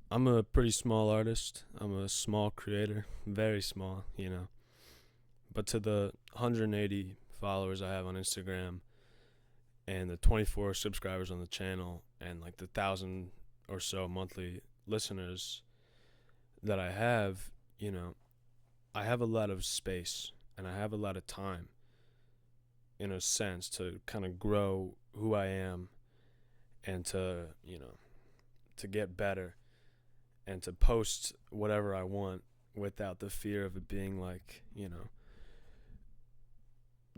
I'm a pretty small artist. I'm a small creator, very small, you know. But to the 180 followers I have on Instagram and the 24 subscribers on the channel and like the 1,000 or so monthly listeners that I have, you know, I have a lot of space and I have a lot of time in a sense to kind of grow who I am and to, to get better and to post whatever I want without the fear of it being like,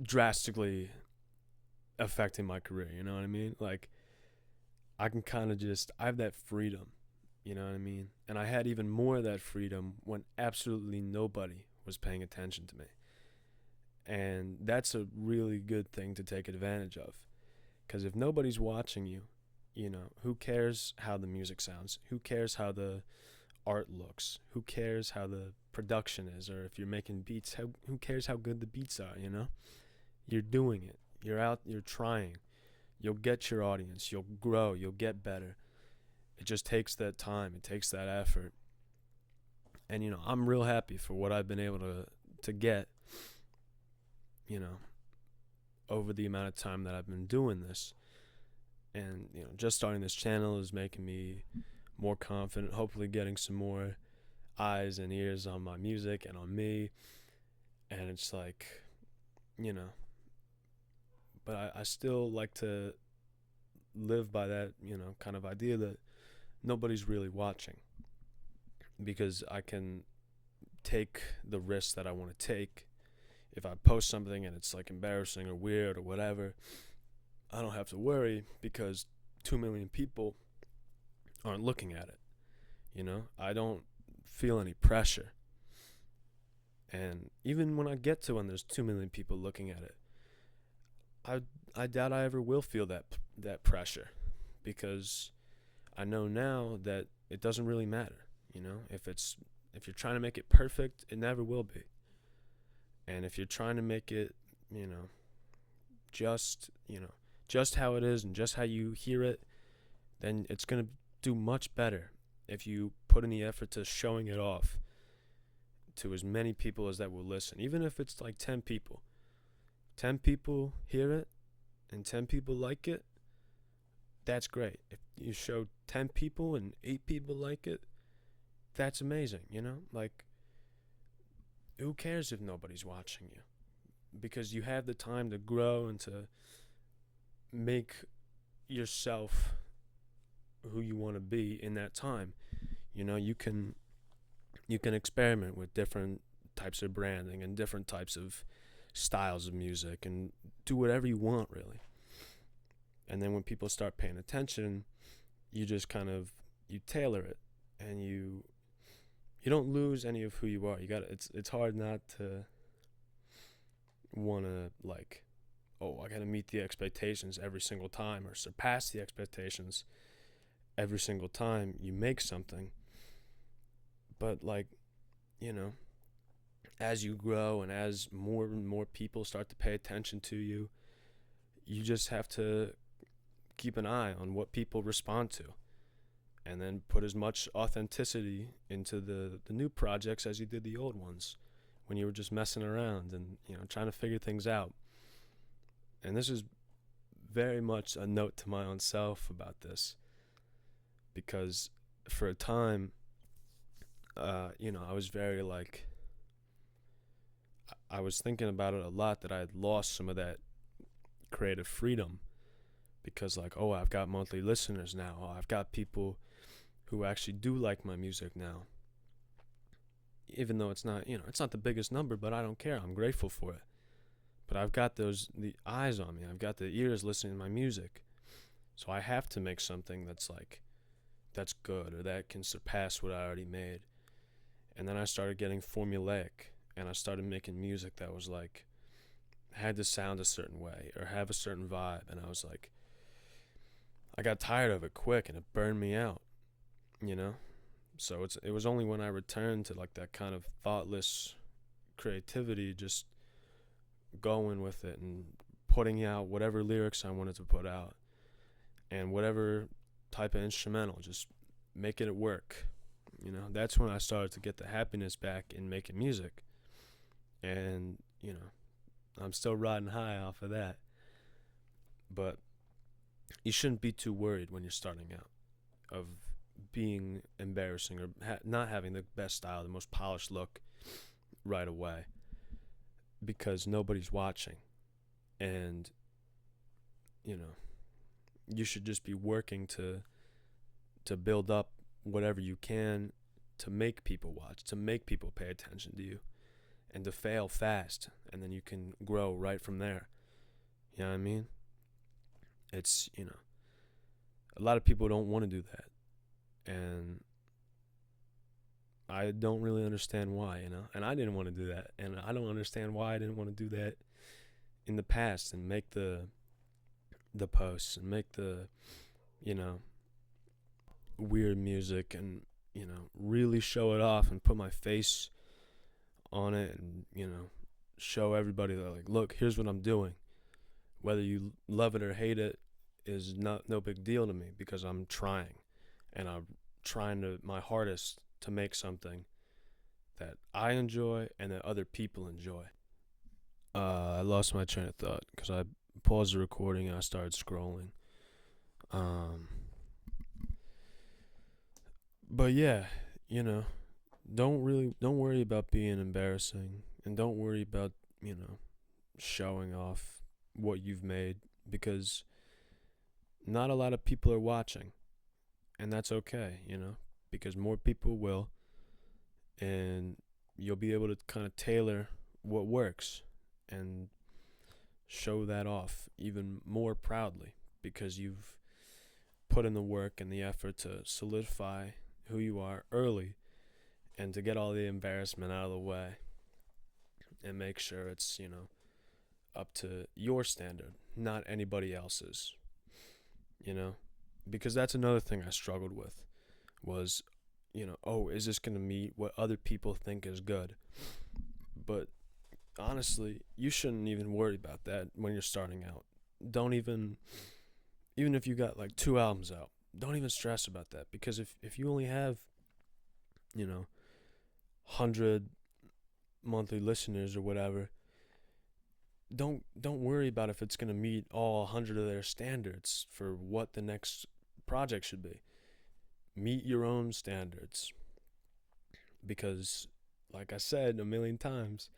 drastically affecting my career. You know what I mean? Like, I can kind of just, I have that freedom. You know what I mean? And I had even more of that freedom when absolutely nobody was paying attention to me. And that's a really good thing to take advantage of. Because if nobody's watching you, who cares how the music sounds? Who cares how the art looks? Who cares how the production is? Or if you're making beats, who cares how good the beats are? You're doing it. You're out, you're trying. You'll get your audience. You'll grow. You'll get better. It just takes that time. It takes that effort. And, I'm real happy for what I've been able to get, you know, over the amount of time that I've been doing this. And, just starting this channel is making me more confident, hopefully getting some more eyes and ears on my music and on me. And it's like, you know, but I still like to live by that, kind of idea that nobody's really watching because I can take the risks that I want to take. If I post something and it's like embarrassing or weird or whatever, I don't have to worry because 2 million people aren't looking at it. I don't feel any pressure. And even when I get to when there's 2 million people looking at it, I I doubt I ever will feel that pressure because I know now that it doesn't really matter. If you're trying to make it perfect, it never will be. And if you're trying to make it, you know, just just how it is and just how you hear it, then it's gonna do much better if you put in the effort to showing it off to as many people as that will listen. Even if it's like 10 people. 10 people hear it and 10 people like it, that's great. If you show 10 people and 8 people like it, that's amazing. Like, who cares if nobody's watching you? Because you have the time to grow and to make yourself who you want to be in that time. You can experiment with different types of branding and different types of styles of music and do whatever you want really. And then when people start paying attention, you just kind of you tailor it and you don't lose any of who you are. You got it's hard not to want to like, oh, I got to meet the expectations every single time or surpass the expectations every single time you make something. But like, you know, as you grow and as more and more people start to pay attention to you, you just have to keep an eye on what people respond to and then put as much authenticity into the new projects as you did the old ones when you were just messing around and trying to figure things out. And this is very much a note to my own self about this because for a time, I was very like, I was thinking about it a lot that I had lost some of that creative freedom because like, oh, I've got monthly listeners now. Oh, I've got people who actually do like my music now. Even though it's not the biggest number, but I don't care. I'm grateful for it. But I've got the eyes on me. I've got the ears listening to my music. So I have to make something that's good or that can surpass what I already made. And then I started getting formulaic and I started making music that was like had to sound a certain way or have a certain vibe, and I was like, I got tired of it quick and it burned me out, you know? So it was only when I returned to like that kind of thoughtless creativity, just going with it and putting out whatever lyrics I wanted to put out and whatever type of instrumental, just making it work. That's when I started to get the happiness back in making music. And, I'm still riding high off of that. But you shouldn't be too worried when you're starting out of being embarrassing or not having the best style, the most polished look right away, because nobody's watching. And, you know, you should just be working to build up whatever you can to make people watch, to make people pay attention to you, and to fail fast, and then you can grow right from there. You know what I mean? It's, a lot of people don't want to do that. And I don't really understand why, and I didn't want to do that. And I don't understand why I didn't want to do that in the past and make the posts and make the, you know, weird music and, really show it off and put my face on it and, show everybody that, like, look, here's what I'm doing. Whether you love it or hate it is no big deal to me, because I'm trying, and I'm trying my hardest to make something that I enjoy and that other people enjoy. I lost my train of thought because I paused the recording and I started scrolling. But yeah, you know, don't worry about being embarrassing, and don't worry about, showing off what you've made, because not a lot of people are watching, and that's okay, because more people will, and you'll be able to kind of tailor what works and show that off even more proudly, because you've put in the work and the effort to solidify who you are early, and to get all the embarrassment out of the way and make sure it's, up to your standard, not anybody else's, because that's another thing I struggled with was, oh, is this going to meet what other people think is good? But honestly, you shouldn't even worry about that when you're starting out. Don't even if you got like 2 albums out, don't even stress about that, because if you only have, 100 monthly listeners or whatever, don't worry about if it's going to meet all 100 of their standards for what the next project should be. Meet your own standards, because like I said a million times,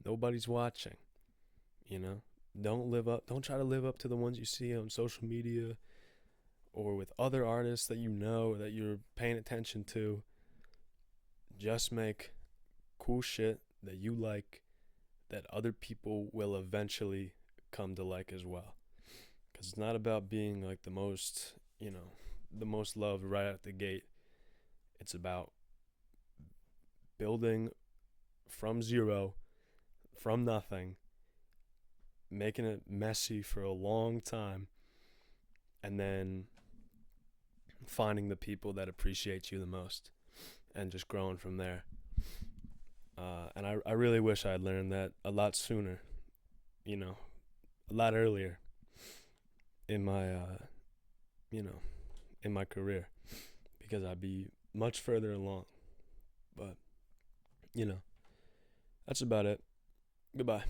nobody's watching. Don't try to live up to the ones you see on social media or with other artists that that you're paying attention to. Just make cool shit that you like, that other people will eventually come to like as well. Because it's not about being like the most loved right out the gate. It's about building from zero, from nothing, making it messy for a long time, and then finding the people that appreciate you the most, and just growing from there. And I really wish I had learned that a lot sooner, a lot earlier in my, in my career, because I'd be much further along. But, that's about it. Goodbye.